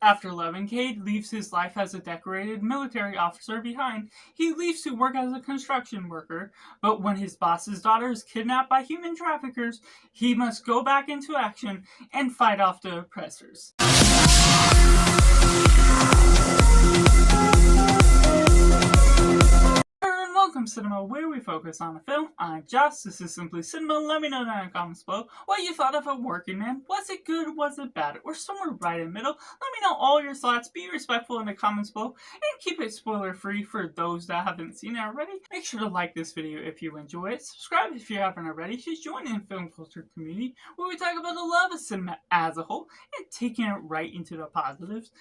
After 11, Cade leaves his life as a decorated military officer behind. He leaves to work as a construction worker, but when his boss's daughter is kidnapped by human traffickers, he must go back into action and fight off the oppressors. Welcome Cinema, where we focus on a film. I'm Josh, this is Simply Cinema. Let me know down in the comments below what you thought of A Working Man. Was it good, was it bad, or somewhere right in the middle? Let me know all your thoughts, be respectful in the comments below, and keep it spoiler free for those that haven't seen it already. Make sure to like this video if you enjoy it, subscribe if you haven't already, just join in the film culture community where we talk about the love of cinema as a whole and taking it right into the positives.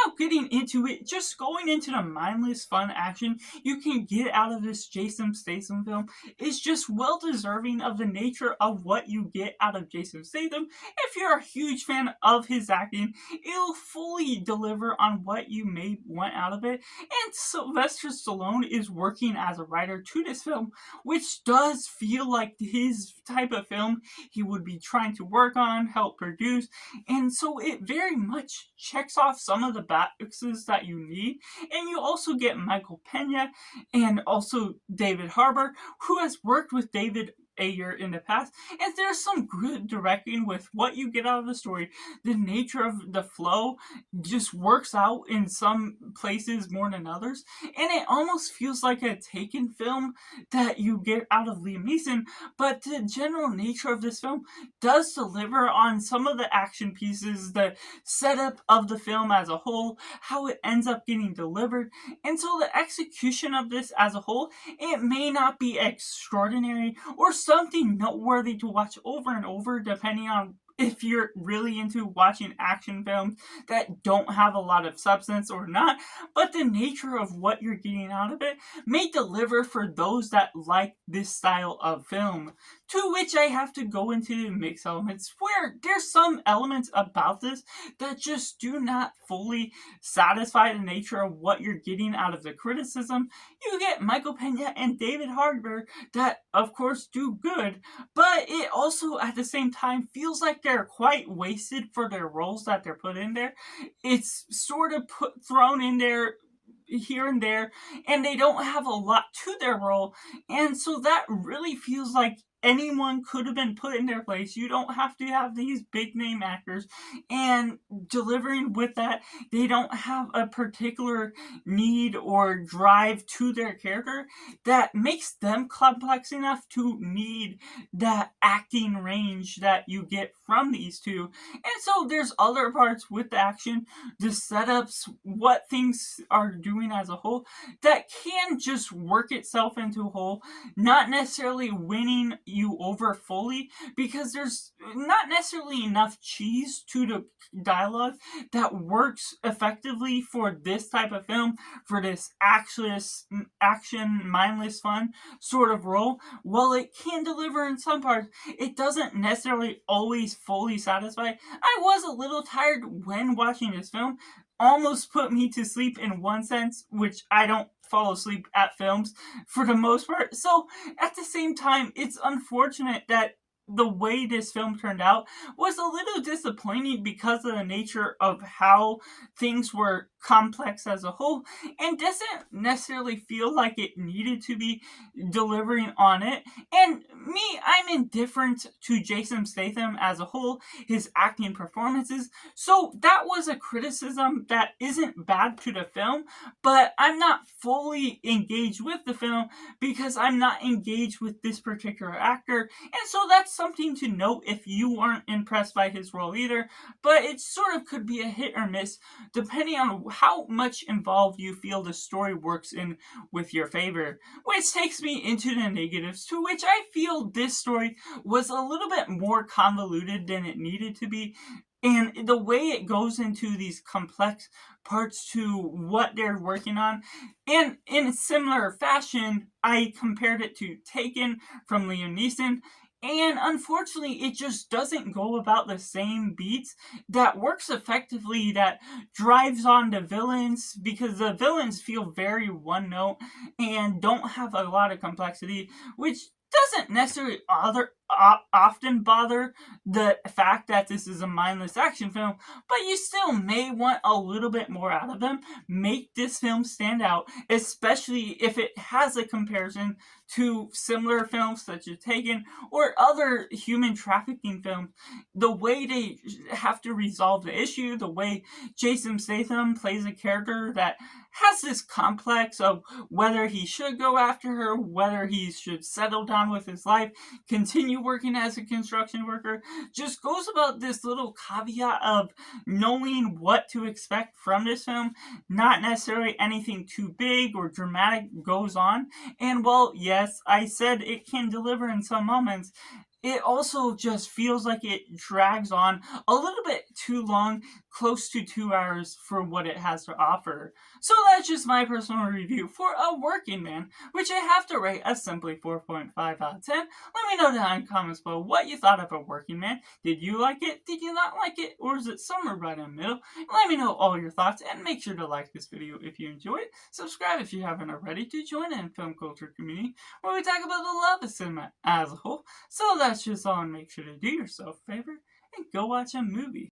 Now getting into it, just going into the mindless fun action you can get out of this Jason Statham film is just well deserving of the nature of what you get out of Jason Statham. If you're a huge fan of his acting, it'll fully deliver on what you may want out of it. And Sylvester Stallone is working as a writer to this film, which does feel like his type of film he would be trying to work on, help produce, and so it very much checks off some of the boxes that you need. And you also get Michael Pena and also David Harbour, who has worked with David Ayer in the past, and there's some good directing with what you get out of the story. The nature of the flow just works out in some places more than others, and it almost feels like a Taken film that you get out of Liam Neeson, but the general nature of this film does deliver on some of the action pieces, the setup of the film as a whole, how it ends up getting delivered, and so the execution of this as a whole, it may not be extraordinary or something noteworthy to watch over and over, depending on if you're really into watching action films that don't have a lot of substance or not, but the nature of what you're getting out of it may deliver for those that like this style of film. To which I have to go into the mix elements, where there's some elements about this that just do not fully satisfy the nature of what you're getting out of the criticism. You get Michael Pena and David Harbour that, of course, do good, but it also, at the same time, feels like they're quite wasted for their roles that they're put in there. It's sort of thrown in there here and there, and they don't have a lot to their role, and so that really feels like anyone could have been put in their place. You don't have to have these big name actors, and delivering with that, they don't have a particular need or drive to their character that makes them complex enough to need that acting range that you get from these two. And so there's other parts with the action, the setups, what things are doing as a whole, that can just work itself into a whole, not necessarily winning you over fully, because there's not necessarily enough cheese to the dialogue that works effectively for this type of film, for this action, mindless fun sort of role. While it can deliver in some parts, it doesn't necessarily always fully satisfy. I was a little tired when watching this film, almost put me to sleep in one sense, which I don't fall asleep at films for the most part. So at the same time, it's unfortunate that the way this film turned out was a little disappointing because of the nature of how things were complex as a whole, and doesn't necessarily feel like it needed to be delivering on it. And me, I'm indifferent to Jason Statham as a whole, his acting performances, so that was a criticism that isn't bad to the film, but I'm not fully engaged with the film because I'm not engaged with this particular actor, and so that's something to note if you aren't impressed by his role either. But it sort of could be a hit or miss depending on how much involved you feel the story works in with your favor. Which takes me into the negatives, to which I feel this story was a little bit more convoluted than it needed to be. And the way it goes into these complex parts to what they're working on. And in a similar fashion, I compared it to Taken from Liam Neeson. And unfortunately, it just doesn't go about the same beats that works effectively, that drives on the villains, because the villains feel very one note and don't have a lot of complexity, which doesn't necessarily often bother the fact that this is a mindless action film, but you still may want a little bit more out of them. Make this film stand out, especially if it has a comparison to similar films such as Taken or other human trafficking films. The way they have to resolve the issue, the way Jason Statham plays a character that has this complex of whether he should go after her, whether he should settle down with his life, continue working as a construction worker, just goes about this little caveat of knowing what to expect from this film. Not necessarily anything too big or dramatic goes on. And while, yes, I said it can deliver in some moments, it also just feels like it drags on a little bit too long, close to 2 hours for what it has to offer. So that's just my personal review for A Working Man, which I have to rate a simply 4.5 out of 10. Let me know down in the comments below what you thought of A Working Man. Did you like it? Did you not like it? Or is it somewhere right in the middle? Let me know all your thoughts, and make sure to like this video if you enjoy it. Subscribe if you haven't already to join in film culture community where we talk about the love of cinema as a whole. So that's just all, and make sure to do yourself a favor and go watch a movie.